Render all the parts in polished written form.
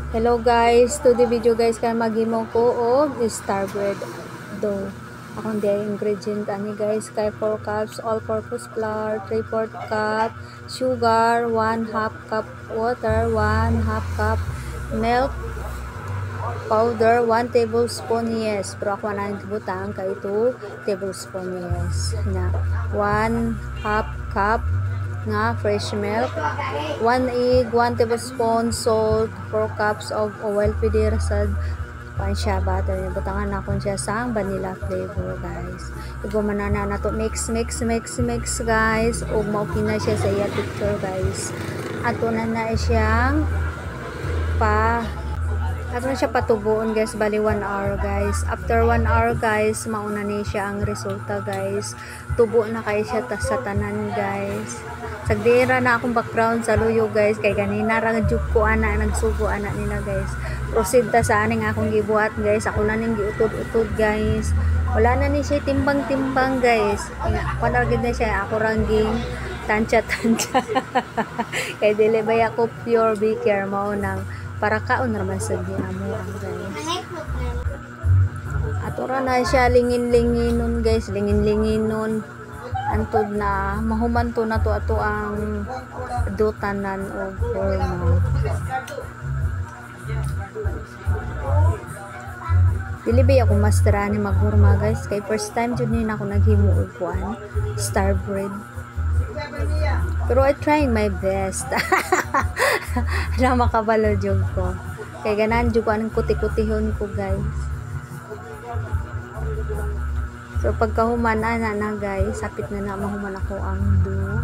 Hello guys, to the video guys kaya maghimo ko og star bread dough. Akong day ingredient ani guys kay 4 cups all-purpose flour, 3/4 cup sugar, 1/2 cup water, 1/2 cup milk powder, 1 tablespoon yes. Pero ako na butang kay 2 tablespoon yes. Na 1/2 cup nga fresh milk, 1 egg, 1 tablespoon salt, 4 cups of oil pwede rasad pan siya butter niya butangan na akong siya sang vanilla flavor guys. Igumanan na to mix guys ug maupin na siya sa iya picture guys. Ato na siyang patubuon guys, bali 1 hour guys. After 1 hour guys, mauna ni siya ang resulta guys. Tubo na kay siya sa tanan guys. Sagdira na akong background sa luyo guys, kay ganina ra jud ko ana nagsugo ana nila guys. Proceed ta sa aning akong gibuhat guys. Ako na ning giutod-utod guys. Wala na ni siya timbang-timbang guys. Kuan gid na siya ako rangging tansya kay dili bay ako pure baker mao nang para kaon naman sa ginamo ang guys. Atura na siya lingin-linginon guys, lingin-linginon antod na mahuman to na to ato ang dutanan o forma. Dili ba ako mastera ni maghurma guys, kay first time jud ni ako naghimo og kuan star bread. Pero I trying my best. Na makabalo jud ko. Kay ganan jud ko anong kuti-kutihon ko guys. So pagkahuman ana na guys, sapit na mahuman ako ang dough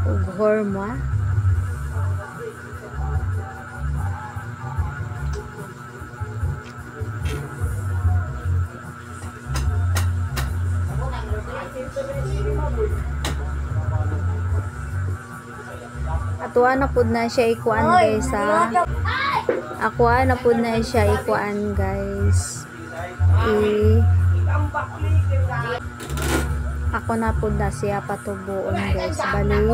ug horma. Atuan na pud na siya ikuan guys ha. Ako na pud na siya ikuan guys. Ako na pud na siya patubuon guys. Bali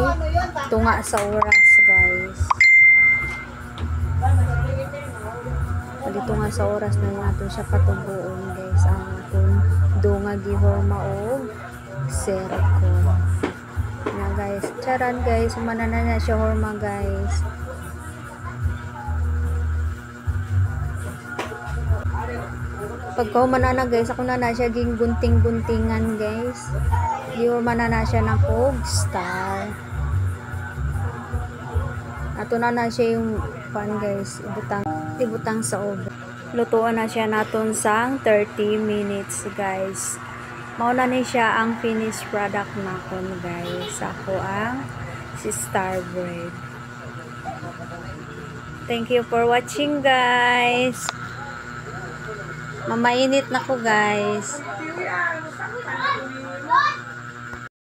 tunga sa oras guys. Bali tunga sa oras na nato siya patubuon guys. Ang atong dunga gihorma og syrup ko. Na guys, charan guys, manana na siya horma guys. Pagkahuman na guys, ako na siya ging gunting-guntingan guys. Gihorma na siya ng kog star. Ato na siya yung pan guys, ibutang sa oven. Lutuan na siya naton sang 30 minutes guys. Mauna ni siya ang finished product nakon guys. Ako ang si star bread. Thank you for watching guys. Mamainit na ko guys.